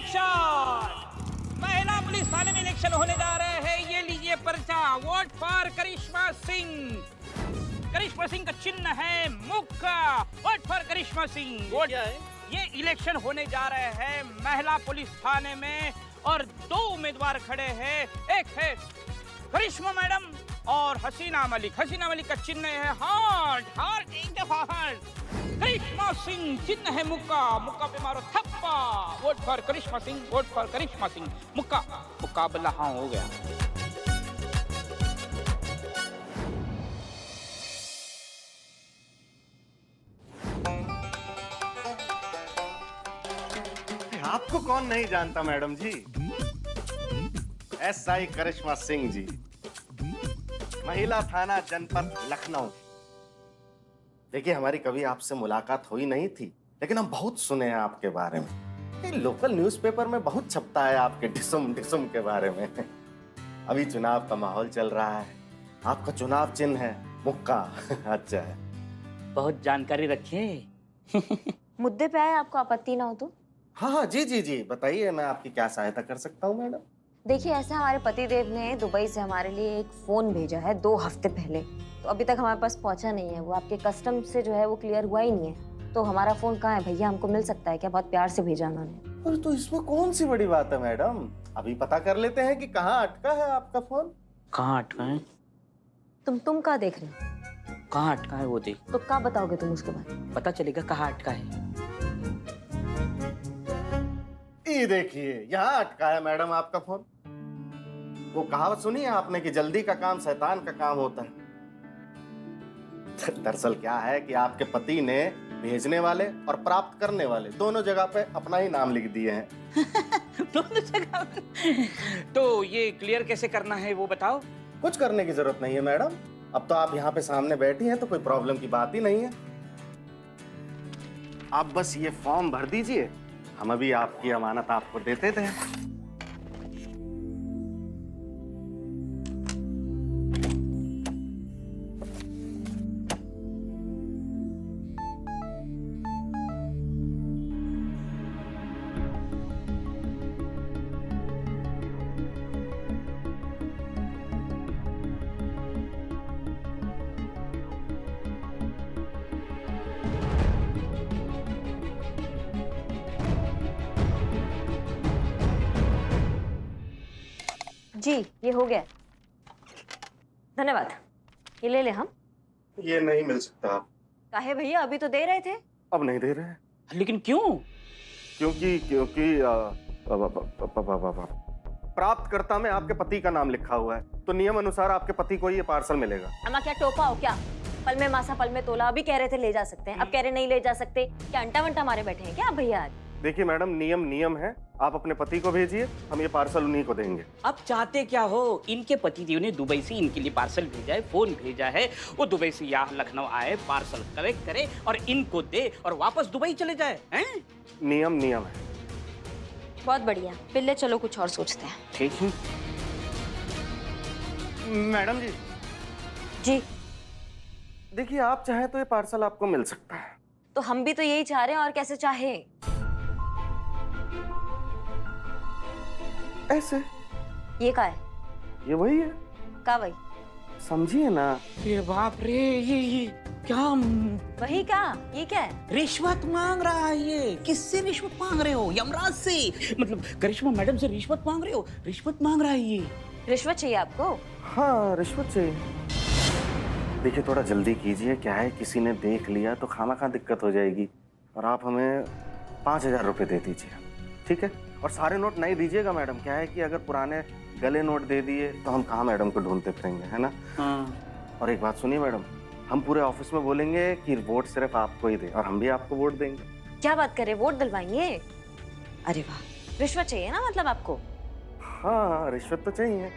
Election, महिला police थाने में election होने जा रहे हैं। ये लीजिए पर्चा, वोट फॉर करिश्मा सिंह। करिश्मा सिंह का चिन्ह है मुक्का, vote for Karishma Singh. Vote क्या है? ये इलेक्शन होने जा रहे हैं महिला पुलिस थाने में और 2 उम्मीदवार खड़े हैं। एक है करिश्मा मैडम और हसीना मलिक। हसीना मलिक का चिन्ह है हार्ट, हार्ट एक दफा हार्ट। करिश्मा सिंह चिन्ह है मुक्का, मुक्का पे मारो थप्पा। Vote for Karishma Singh, vote for Karishma Singh. मुक्का, मुकाबला हाँ हो गया। आपको कौन नहीं जानता मैडम जी, SI करिश्मा सिंह जी, महिला थाना जनपद लखनऊ। देखिए हमारी कभी आपसे मुलाकात हुई नहीं थी, लेकिन हम बहुत सुने हैं आपके बारे में। ये लोकल न्यूज़पेपर में बहुत छपता है आपके डिसम डिसम के बारे में। अभी चुनाव का माहौल चल रहा है, आपका चुनाव चिन्ह है मुक्का। अच्छा है, बहुत जानकारी रखिए। मुद्दे पे आए, आपको आपत्ति ना हो तो? हाँ जी जी जी, बताइए मैं आपकी क्या सहायता कर सकता हूँ मैडम। देखिए, ऐसे हमारे पतिदेव ने दुबई से हमारे लिए एक फोन भेजा है 2 हफ्ते पहले, तो अभी तक हमारे पास पहुंचा नहीं है। वो आपके कस्टम से जो है वो क्लियर हुआ ही नहीं है। तो हमारा फोन कहाँ है भैया, हमको मिल सकता है क्या? बहुत प्यार से भेजा उन्होंने। अरे तो इसमें कौन सी बड़ी बात है मैडम, अभी पता कर लेते हैं कि कहाँ अटका है आपका फोन। कहाँ अटका है? तुम कहाँ देख रहे हो? कहाँ अटका है वो देख। तो क्या बताओगे तुम उसके बाद? पता चलेगा कहाँ अटका है। ये देखिए यहाँ अटका है मैडम आपका फोन। वो कहावत सुनी है आपने कि जल्दी का काम शैतान का काम होता है। दरअसल क्या है कि आपके पति ने भेजने वाले और प्राप्त करने वाले दोनों जगह पे अपना ही नाम लिख दिए हैं। दोनों जगह। तो ये क्लियर कैसे करना है वो बताओ। कुछ करने की जरूरत नहीं है मैडम, अब तो आप यहाँ पे सामने बैठी हैं तो कोई प्रॉब्लम की बात ही नहीं है। आप बस ये फॉर्म भर दीजिए, हम अभी आपकी अमानत आपको देते थे। जी, ये हो गया, धन्यवाद। ये ले हम। ये नहीं मिल सकता। आप काहे भैया, अभी तो दे रहे थे। अब नहीं दे रहे हैं। लेकिन क्यों? क्योंकि प्राप्तकर्ता में आपके पति का नाम लिखा हुआ है, तो नियम अनुसार आपके पति को ये पार्सल मिलेगा। अम्मा क्या टोपा हो क्या? पल में मासा पल में तोला। अभी कह रहे थे ले जा सकते हैं, अब कह रहे नहीं ले जा सकते। क्या अंटा वंटा मारे बैठे हैं क्या आप भैया आज? देखिए मैडम, नियम नियम है, आप अपने पति को भेजिए, हम ये पार्सल उन्हीं को देंगे। अब चाहते क्या हो? इनके पतिदेव ने दुबई से इनके लिए पार्सल भेजा है, फोन भेजा है। वो दुबई से यहाँ लखनऊ आए, पार्सल कलेक्ट करे और इनको दे और वापस दुबई चले जाए हैं? नियम नियम है। बहुत बढ़िया, पिल्ले चलो कुछ और सोचते हैं। ठीक है मैडम जी, जी देखिए आप चाहें तो ये पार्सल आपको मिल सकता है। तो हम भी तो यही चाह रहे हैं, और कैसे चाहे? ऐसे। ये का है? ये वही है, का वही? समझिए ना। ये बाप रे, ये क्या वही का? ये क्या है? रिश्वत मांग रहा है ये। किससे रिश्वत मांग रहे हो? यमराज से, मतलब करिश्मा मैडम से रिश्वत मांग रहे हो? रिश्वत मांग रहा है ये। रिश्वत चाहिए आपको? हाँ रिश्वत चाहिए। देखिए थोड़ा जल्दी कीजिए, क्या है किसी ने देख लिया तो खामखा दिक्कत हो जाएगी। और आप हमें 5000 रुपये दे दीजिए, ठीक है? और सारे नोट नहीं दीजिएगा मैडम, क्या है कि अगर पुराने गले नोट दे दिए तो हम कहाँ मैडम को ढूंढते फिरेंगे, है ना? हाँ। और एक बात सुनिए मैडम, हम पूरे ऑफिस में बोलेंगे कि वोट सिर्फ आपको ही दे और हम भी आपको वोट देंगे। क्या बात करे, वोट दिलवाएंगे? अरे वाह, रिश्वत चाहिए ना मतलब आपको? हाँ रिश्वत तो चाहिए।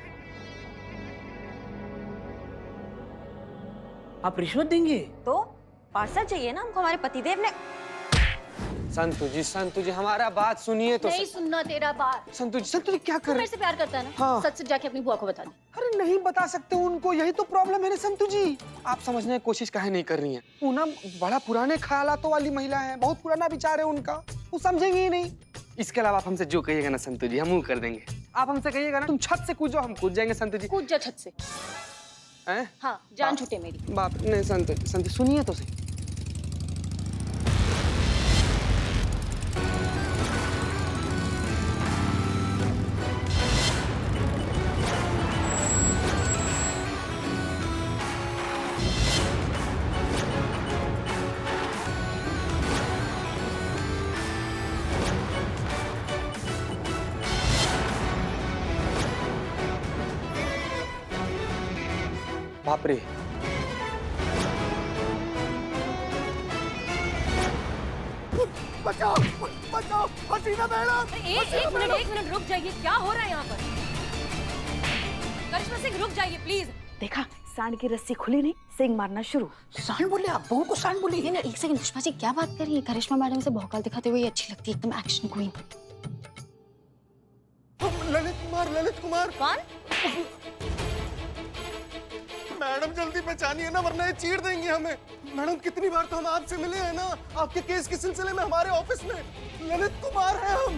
आप रिश्वत देंगे? तो पार्सल चाहिए ना हमको, हमारे पतिदेव ने। संतु जी हमारा बात सुनिए तो। नहीं सुनना तेरा बात। संतु जी क्या कर तू रहे? मेरे से प्यार करता है ना? हाँ। सच सच जाके अपनी बुआ को बता दे। अरे नहीं बता सकते उनको, यही तो प्रॉब्लम है ना संतु जी। आप समझने की कोशिश काहे नहीं कर रही हैं? वो ना बड़ा पुराने ख्यालातों वाली महिला है, बहुत पुराना विचार है उनका, वो समझेंगे ही नहीं। इसके अलावा आप हमसे जो कहिएगा ना संतु जी, हम वो कर देंगे। आप हमसे कहिएगा ना तुम छत से कूदो, हम कूद जाएंगे संतु जी। कूद जा छत से। हैं? हाँ, जान छूटे मेरी। बाप नहीं संतु संतु सुनिए तो सही। बाप रे, बचाओ बचाओ हसीना मैडम। एक मिनट रुक जाइए, क्या हो रहा है यहाँ पर? करिश्मा सिंह रुक जाइए प्लीज। देखा, सांड की रस्सी खुली नहीं, सिंह मारना शुरू। सांड बोले, आप बहू को सांड बोली? नहीं, एक सेकंड पुष्पा जी, क्या बात कर रही है? करिश्मा मैडम से भौकाल दिखाते हुए अच्छी लगती है, एकदम एक्शन क्वीन। ललित कुमार कौन? मैडम जल्दी पहचानिए ना, वरना ये चीर देंगे हमें। मैडम कितनी बार तो हम आपसे मिले हैं ना, आपके केस के सिलसिले में हमारे ऑफिस में। ललित कुमार हैं हम।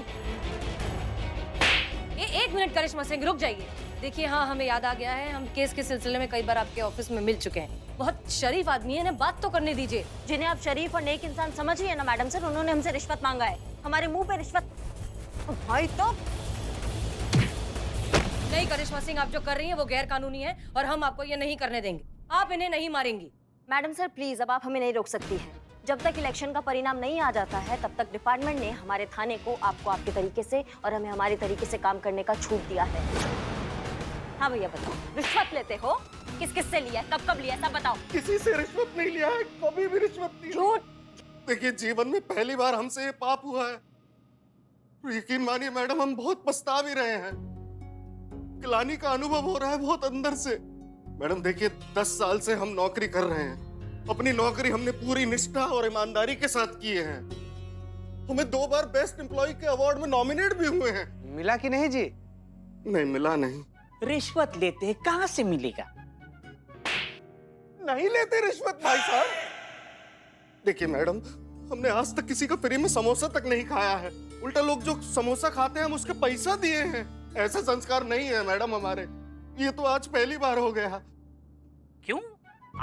एक मिनट करिश्मा सिंह रुक जाइए। देखिए, हाँ हमें याद आ गया है, हम केस के सिलसिले में कई बार आपके ऑफिस में मिल चुके हैं। बहुत शरीफ आदमी है, इन्हें बात तो करने दीजिए। जिन्हें आप शरीफ और नेक इंसान समझिए ना मैडम सर, उन्होंने हमसे रिश्वत मांगा है, हमारे मुंह पे रिश्वत। भाई तो नहीं करिश्मा सिंह, आप जो कर रही हैं वो गैर कानूनी है और हम आपको ये नहीं करने देंगे। आप इन्हें नहीं मारेंगी। मैडम सर प्लीज, अब आप हमें नहीं रोक सकती हैं। जब तक इलेक्शन का परिणाम नहीं आ जाता है, तब तक डिपार्टमेंट ने हमारे थाने को आपको आपके तरीके से और हमें हमारे तरीके से काम करने का छूट दिया है। हाँ भैया बताओ, रिश्वत लेते हो? किस किस से लिया, कब कब लिया, सब बताओ। किसी से रिश्वत नहीं लिया है, कभी भी रिश्वत नहीं। झूठ। देखिए, जीवन में पहली बार हमसे ये पाप हुआ है। यकीन मानिए मैडम, हम बहुत पछता भी रहे हैं। ग्लानि का अनुभव हो रहा है बहुत अंदर से। मैडम देखिए, 10 साल से हम नौकरी कर रहे हैं। अपनी नौकरी हमने पूरी निष्ठा और ईमानदारी के साथ किए हैं। हमें 2 बार बेस्ट एम्प्लॉय के अवार्ड में नॉमिनेट भी हुए हैं। मिला कि नहीं जी? नहीं मिला नहीं। रिश्वत लेते हैं, कहाँ से मिलेगा? नहीं लेते रिश्वत भाई साहब। देखिए मैडम, हमने आज तक किसी का फ्री में समोसा तक नहीं खाया है। उल्टा लोग जो समोसा खाते हैं हम उसके पैसा दिए हैं। ऐसा संस्कार नहीं है मैडम हमारे। ये तो आज पहली बार हो गया। क्यों?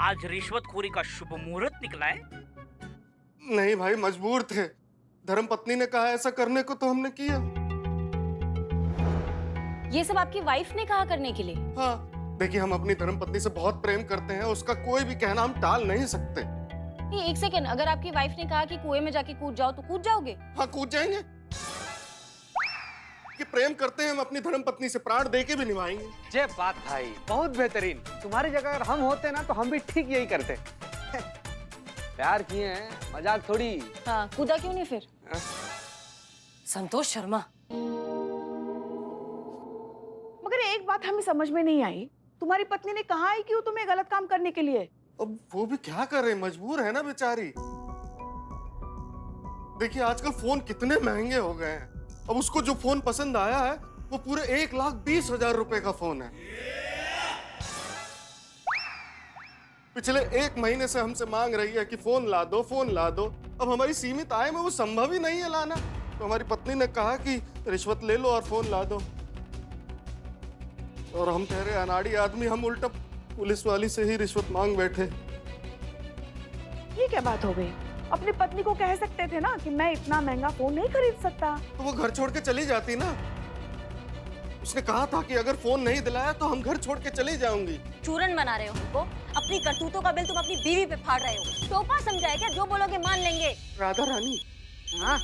आज रिश्वतखोरी का शुभ मुहूर्त निकला है? नहीं भाई, मजबूर थे। धर्म पत्नी ने कहा ऐसा करने को तो हमने किया। ये सब आपकी वाइफ ने कहा करने के लिए? हाँ, देखिए हम अपनी धर्म पत्नी से बहुत प्रेम करते हैं। उसका कोई भी कहना हम टाल नहीं सकते। नहीं, एक सेकंड, अगर आपकी वाइफ ने कहा कि कुएं में जाके कूद जाओ तो कूद जाओगे? हाँ, कूद जाएंगे। कि प्रेम करते हैं, हम अपनी धर्म पत्नी से प्राण दे के भी निभाएंगे। जय बात भाई, बहुत बेहतरीन। तुम्हारी जगह अगर हम होते ना तो हम भी ठीक यही करते। प्यार किए हैं, मजाक थोड़ी। हाँ, कूदा क्यों नहीं फिर? हाँ? संतोष शर्मा। मगर एक बात हमें समझ में नहीं आई, तुम्हारी पत्नी ने कहा है क्यों तुम्हें गलत काम करने के लिए? अब वो भी क्या करे, मजबूर है ना बेचारी। देखिए आजकल फोन कितने महंगे हो गए हैं। अब उसको जो फोन पसंद आया है वो पूरे 1,20,000 रुपए का फोन है। पिछले 1 महीने से हमसे मांग रही है कि फोन ला दो, फोन ला दो। अब हमारी सीमित आय में वो संभव ही नहीं है लाना। तो हमारी पत्नी ने कहा कि रिश्वत ले लो और फोन ला दो। और हम ठहरे अनाड़ी आदमी, हम उल्टा पुलिस वाली से ही रिश्वत मांग बैठे। ये क्या बात हो गई? अपनी पत्नी को कह सकते थे ना कि मैं इतना महंगा फोन नहीं खरीद सकता। तो वो घर छोड़ के चली जाती ना। उसने कहा था कि अगर फोन नहीं दिलाया तो हम घर छोड़ के चली जाऊंगी। चूरन बना रहे हो हमको। अपनी करतूतों का बिल तुम अपनी बीवी पे फाड़ रहे हो। टोपा समझाए क्या? जो बोलोगे मान लेंगे। राधा रानी। हाँ,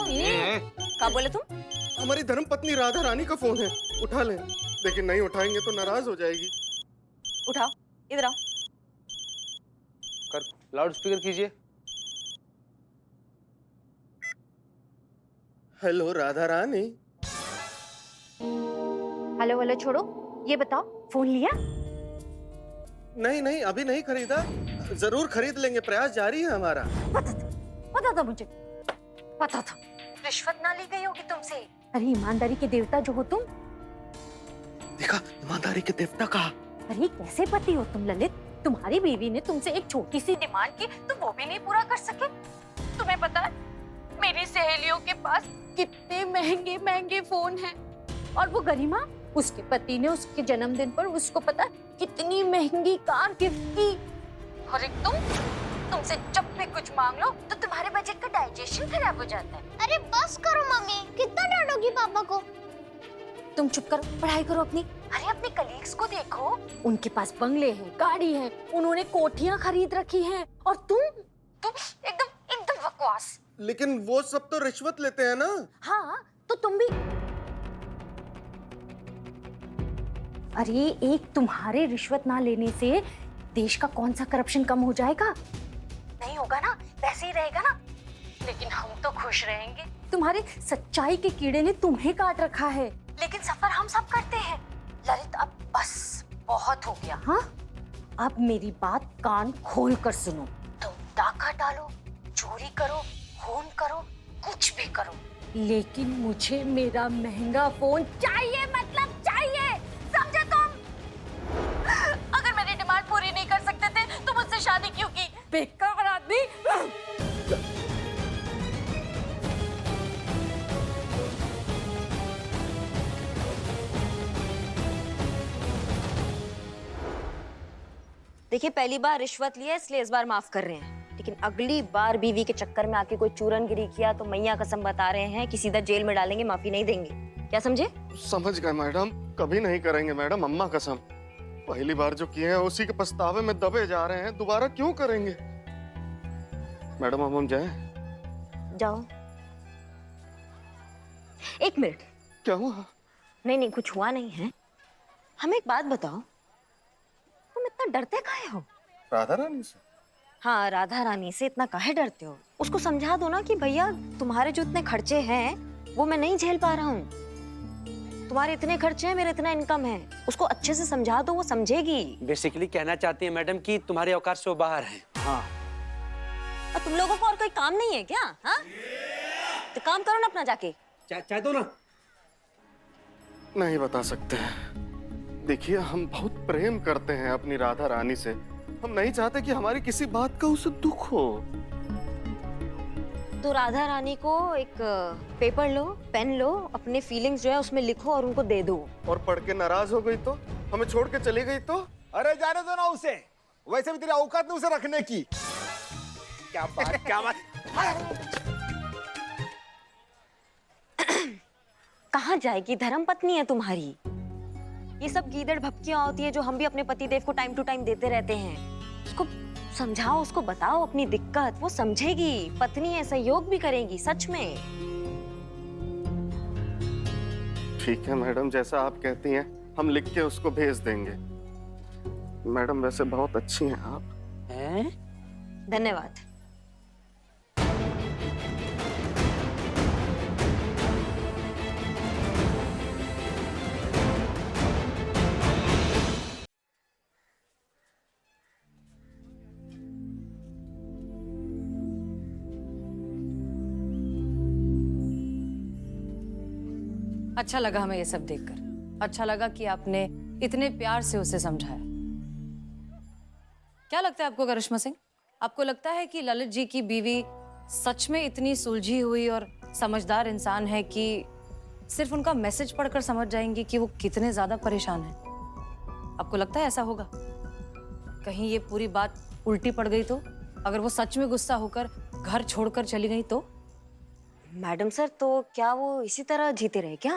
ये क्या बोले तुम? हमारी धर्म पत्नी राधा रानी का फोन है, उठा ले। लेकिन नहीं उठाएंगे तो नाराज हो जाएगी। उठाओ, इधर आओ। कर लाउड स्पीकर कीजिए। Hello Radha Rani. Hello hello छोड़ो, ये बताओ फोन लिया? नहीं नहीं, अभी नहीं खरीदा। जरूर खरीद लेंगे, प्रयास जारी है हमारा। पता था मुझे, पता था। रिश्वत ना ली गई होगी तुमसे। अरे ईमानदारी के देवता जो हो तुम। देखा, ईमानदारी के देवता कहा। अरे कैसे पति हो तुम ललित? तुम्हारी बीवी ने तुमसे एक छोटी सी डिमांड की, तुम वो भी नहीं पूरा कर सके। तुम्हें पता है मेरी सहेलियों के पास कितने महंगे महंगे फोन हैं। और वो गरिमा, उसके पति ने उसके जन्मदिन पर उसको पता कितनी महंगी कार गिफ्ट की। और एक तुमसे जब भी कुछ मांग लो तो तुम्हारे बजट का डाइजेशन खराब हो जाता है। अरे बस करो मम्मी, कितना डांटोगी पापा को। तुम चुप करो, पढ़ाई करो अपनी। अरे अपने कलीग्स को देखो, उनके पास बंगले हैं, गाड़ी है, उन्होंने कोठियां खरीद रखी हैं, और तुम एकदम एकदम बकवास। लेकिन वो सब तो रिश्वत लेते हैं ना। हाँ तो तुम भी। अरे एक तुम्हारे रिश्वत ना लेने से देश का कौन सा करप्शन कम हो जाएगा? नहीं होगा ना, वैसे ही रहेगा ना। लेकिन हम तो खुश रहेंगे। तुम्हारे सच्चाई के कीड़े ने तुम्हें काट रखा है, लेकिन सफर हम सब करते हैं। ललित अब बस बहुत हो गया। हाँ अब मेरी बात कान खोल कर सुनो। तुम डाका डालो, चोरी करो, खून करो, कुछ भी करो, लेकिन मुझे मेरा महंगा फोन चाहिए, मतलब चाहिए, समझे तुम? अगर मेरी डिमांड पूरी नहीं कर सकते थे तो मुझसे शादी क्यों की? बेकार आदमी। देखिए पहली बार रिश्वत लिया इसलिए इस बार माफ कर रहे हैं, लेकिन अगली बार बीवी के चक्कर में आके कोई चूरनगिरी किया तो मैया कसम बता रहे हैं कि सीधा जेल में डालेंगे, माफी नहीं देंगे। क्या समझे? समझ गए मैडम, कभी नहीं करेंगे मैडम, अम्मा कसम। पहली बार जो किए हैं उसी के पछतावे में दबे जा रहे हैं, दोबारा क्यों करेंगे? मैडम अब हम जाएं? जाओ। एक मिनट। क्या हुआ? नहीं कुछ हुआ नहीं है। हमें एक बात बताओ, तुम इतना डरते काहे हो? राधा रानी से? हाँ राधा रानी से इतना काहे डरते हो? उसको समझा दो ना कि भैया तुम्हारे जो इतने खर्चे हैं वो मैं नहीं झेल पा रहा हूँ। तुम्हारे इतने खर्चे हैं, मेरा इतना इनकम है। उसको अच्छे से समझा दो, वो समझेगी। बेसिकली कहना चाहती है मैडम कि तुम्हारे औकात से वो बाहर है। हाँ। और तुम लोगों को और कोई काम नहीं है क्या? हाँ तो काम करो ना अपना जाके। चाय दो ना। नहीं बता सकते। देखिए हम बहुत प्रेम करते हैं अपनी राधा रानी से, हम नहीं चाहते कि हमारी किसी बात का उसे दुख हो। तो राधा रानी को एक पेपर लो, पेन लो, अपने फीलिंग्स जो है उसमें लिखो और उनको दे दो। और पढ़ के नाराज हो गई तो? हमें छोड़ के चली गई तो? अरे जाने दो ना उसे, वैसे भी तेरी औकात नहीं उसे रखने की। क्या बात कहाँ जाएगी? धर्म पत्नी है तुम्हारी। ये सब गीदड़ भपकियां होती है जो हम भी अपने पतिदेव को टाइम टू टाइम देते रहते हैं। उसको समझाओ, उसको बताओ अपनी दिक्कत, वो समझेगी। पत्नी है, सहयोग भी करेगी सच में। ठीक है मैडम, जैसा आप कहती हैं हम लिख के उसको भेज देंगे। मैडम वैसे बहुत अच्छी हैं आप। हैं? धन्यवाद। अच्छा लगा हमें ये सब देखकर। अच्छा लगा कि आपने इतने प्यार से उसे समझाया। क्या लगता है आपको करिश्मा सिंह? आपको लगता है कि ललित जी की बीवी सच में इतनी सुलझी हुई और समझदार इंसान है कि सिर्फ उनका मैसेज पढ़कर समझ जाएंगी कि वो कितने ज्यादा परेशान हैं? आपको लगता है ऐसा होगा? कहीं ये पूरी बात उल्टी पड़ गई तो? अगर वो सच में गुस्सा होकर घर छोड़कर चली गई तो? मैडम सर, तो क्या वो इसी तरह जीते रहे क्या?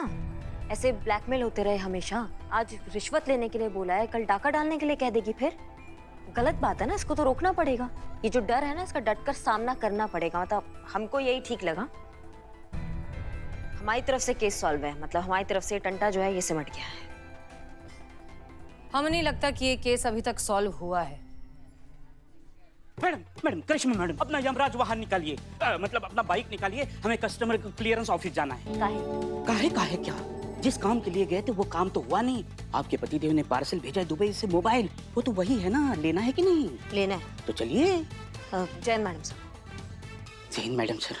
ऐसे ब्लैकमेल होते रहे हमेशा? आज रिश्वत लेने के लिए बोला है, कल डाका डालने के लिए कह देगी फिर? गलत बात है ना, इसको तो रोकना पड़ेगा। ये जो डर है ना, इसका डटकर सामना करना पड़ेगा। मतलब हमको यही ठीक लगा। हमारी तरफ से केस सॉल्व है, मतलब हमारी तरफ से टंटा जो है ये सिमट गया है। हमें नहीं लगता कि ये केस अभी तक सॉल्व हुआ है। मैडम करिश्मा मैडम, अपना यमराज वाहन निकालिए, मतलब अपना बाइक निकालिए, हमें कस्टमर क्लियरेंस ऑफिस जाना है। काहे क्या? जिस काम के लिए गए थे वो काम तो हुआ नहीं। आपके पतिदेव ने पार्सल भेजा है दुबई से, मोबाइल, वो तो वही है ना, लेना है कि नहीं? लेना है। तो चलिए। Jain madam sir. Jain madam sir.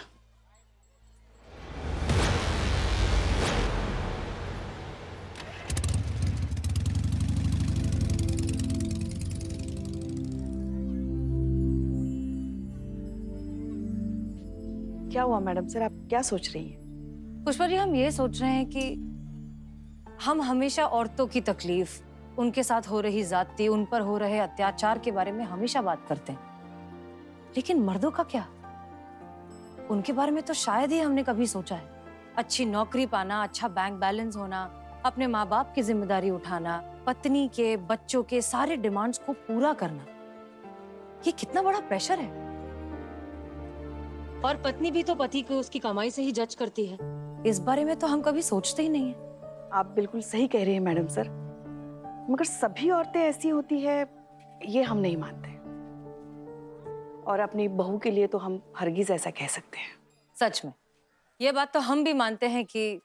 क्या हुआ मैडम सर, आप क्या सोच रही हैं? पुष्पा जी, हम ये सोच रहे हैं कि हम हमेशा औरतों की तकलीफ, उनके साथ हो रही ज्यादती, उन पर हो रहे अत्याचार के बारे में हमेशा बात करते हैं, लेकिन मर्दों का क्या? उनके बारे में तो शायद ही हमने कभी सोचा है। अच्छी नौकरी पाना, अच्छा बैंक बैलेंस होना, अपने माँ बाप की जिम्मेदारी उठाना, पत्नी के, बच्चों के सारे डिमांड्स को पूरा करना, ये कितना बड़ा प्रेशर है। और पत्नी भी तो पति को उसकी कमाई से ही जज करती है। इस बारे में तो हम कभी सोचते ही नहीं है। आप बिल्कुल सही कह रहे हैं मैडम सर, मगर सभी औरतें ऐसी होती है ये हम नहीं मानते, और अपनी बहू के लिए तो हम हरगिज ऐसा कह सकते हैं। सच में ये बात तो हम भी मानते हैं कि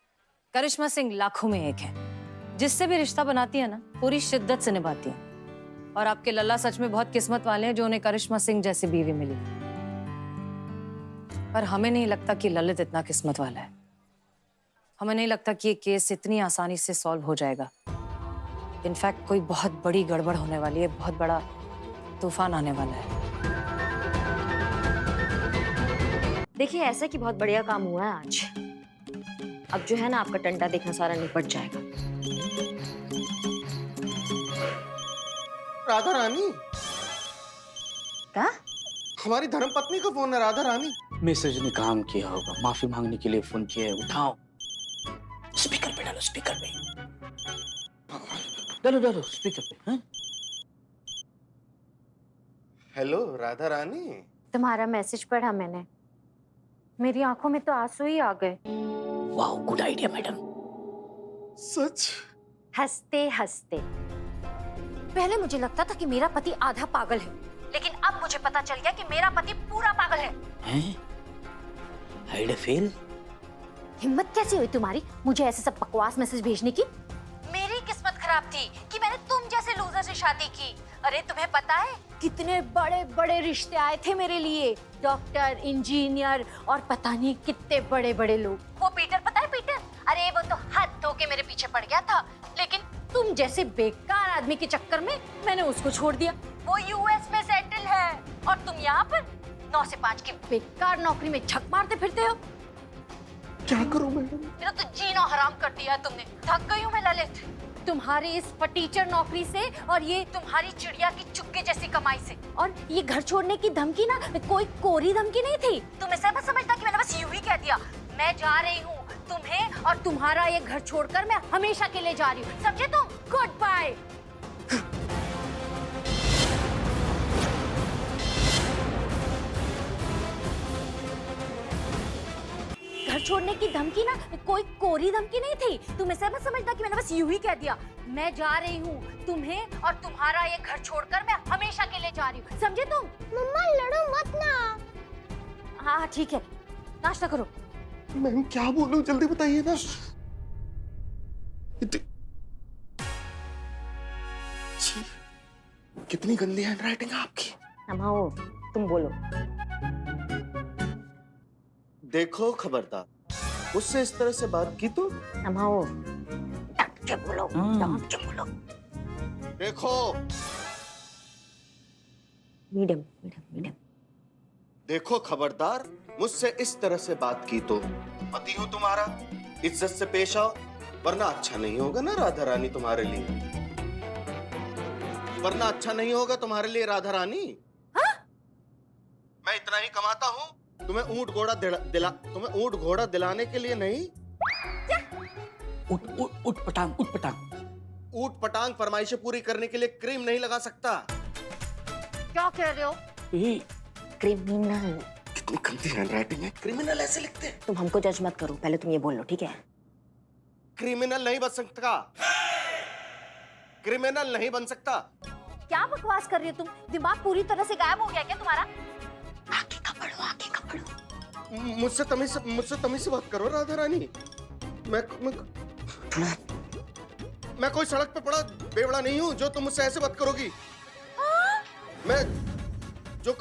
करिश्मा सिंह लाखों में एक है। जिससे भी रिश्ता बनाती है ना, पूरी शिद्दत से निभाती है। और आपके लल्ला सच में बहुत किस्मत वाले हैं जो उन्हें करिश्मा सिंह जैसी बीवी मिली। पर हमें नहीं लगता कि ललित इतना किस्मत वाला है। हमें नहीं लगता कि ये केस इतनी आसानी से सॉल्व हो जाएगा। इनफैक्ट कोई बहुत बड़ी गड़बड़ होने वाली है, बहुत बड़ा तूफान आने वाला है। देखिए, ऐसा कि बहुत बढ़िया काम हुआ है आज। अब जो है ना, आपका टंटा देखना सारा निपट जाएगा। राधा रानी, क्या? हमारी धर्मपत्नी का फोन है। राधा रानी, मैसेज ने काम किया होगा, माफी मांगने के लिए फोन किया है। उठाओ, स्पीकर पे डालो, स्पीकर पे डालो स्पीकर पे। हाँ? हेलो राधा रानी। तुम्हारा मैसेज पढ़ा मैंने, मेरी आंखों में तो आंसू ही आ गए। वाह, गुड आइडिया मैडम। सच? हंसते हंसते। पहले मुझे लगता था कि मेरा पति आधा पागल है, लेकिन अब मुझे पता चल गया कि मेरा पति पूरा पागल है। हैं? Hide fail? हिम्मत कैसे हुई तुम्हारी मुझे ऐसे सब बकवास मैसेज भेजने की? मेरी किस्मत खराब थी कि मैंने तुम जैसे लूजर से शादी की। अरे तुम्हें पता है कितने बड़े बड़े रिश्ते आए थे मेरे लिए, डॉक्टर, इंजीनियर और पता नहीं कितने बड़े बड़े लोग। वो पीटर, पता है पीटर? अरे वो तो हाथ धो के मेरे पीछे पड़ गया था, लेकिन तुम जैसे बेकार आदमी के चक्कर में मैंने उसको छोड़ दिया। वो यूएस में सेटल है और तुम यहाँ पर 9 से 5 की बेकार नौकरी में झक मारते फिरते हो। क्या करूं मैडम? मेरा तो जीना हराम कर दिया तुमने। थक गई हूँ मैं ललित, तुम्हारी इस फटीचर नौकरी से और ये तुम्हारी चिड़िया की चुग्गे जैसी कमाई से। और ये घर छोड़ने की धमकी ना कोई कोरी धमकी नहीं थी। तुम ऐसा मत समझना कि मैंने बस यूं ही कह दिया। मैं जा रही हूँ, तुम्हें और तुम्हारा ये घर छोड़कर मैं हमेशा के लिए जा रही हूँ, समझे तुम? Goodbye. घर छोड़ने की धमकी ना कोई कोरी धमकी नहीं थी। तुम ऐसा मत समझना कि मैंने बस यूं ही कह दिया। मैं जा रही हूँ, तुम्हें और तुम्हारा ये घर छोड़कर मैं हमेशा के लिए जा रही हूँ, समझे तुम? मम्मा लड़ो मत ना। हाँ ठीक है, नाश्ता करो। मैं क्या बोलूं, जल्दी बताइए ना। छी, कितनी गंदी हैंडराइटिंग है आपकी। अम्मा, तुम बोलो। देखो खबरदार, मुझसे इस तरह से बात की तो अम्मा, बोलो, बोलो। देखो। Medium medium medium. देखो खबरदार, मुझसे इस तरह से बात की तो पति हूं तुम्हारा, इज्जत से पेश आओ, वरना अच्छा नहीं होगा ना राधा रानी तुम्हारे लिए। वरना अच्छा नहीं होगा तुम्हारे लिए राधा रानी। हाँ? मैं इतना ही कमाता हूँ, तुम्हें ऊंट घोड़ा दिलाने के लिए नहीं। उठ पटांग। ऊट पटांग फरमाइशें पूरी करने के लिए क्रीम नहीं लगा सकता। क्या कह रहे हो? क्रिमिनल। कितनी गंदी हैंडराइटिंग है, क्रिमिनल ऐसे लिखते हैं। तुम हमको जज मत करो, पहले तुम ये बोल लो, ठीक है? क्रिमिनल नहीं बन सकता, क्रिमिनल नहीं बन सकता। क्या बकवास कर रही हो तुम? दिमाग पूरी तरह से गायब हो गया क्या तुम्हारा? आगे का बढ़ो। मुझसे तमीज से बात करो राधा रानी। मैं कोई सड़क पे पड़ा बेवड़ा नहीं हूँ जो तुम मुझसे ऐसे बात करोगी। मैं जो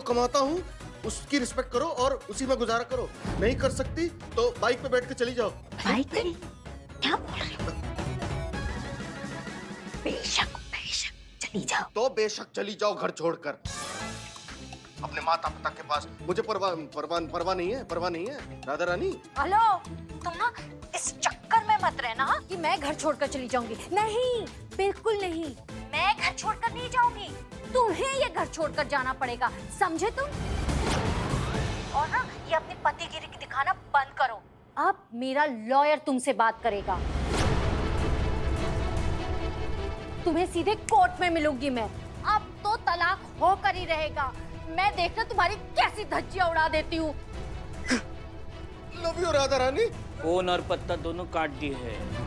कमाता हूँ उसकी रिस्पेक्ट करो और उसी में गुजारा करो। नहीं कर सकती तो बाइक पे बैठ के चली जाओ। बाइक पे? क्या बोल रहे हो? बेशक चली जाओ। तो बेशक चली जाओ घर छोड़कर। अपने माता पिता के पास। मुझे परवाह नहीं है राधा रानी। हेलो, तुम ना इस चक्कर में मत रहना कि मैं घर छोड़कर चली जाऊंगी। नहीं, बिल्कुल नहीं, मैं घर छोड़कर नहीं जाऊंगी। तुम्हें ये घर छोड़कर जाना पड़ेगा, समझे तुम? और ना ये अपनी पतिगिरी की दिखाना बंद करो। अब मेरा लॉयर तुमसे बात करेगा। तुम्हें सीधे कोर्ट में मिलूंगी मैं। अब तो तलाक होकर ही रहेगा। मैं देखना तुम्हारी कैसी धज्जियां उड़ा देती हूँ। Love you Radha Rani. Phone और पत्ता दोनों काट दिए हैं।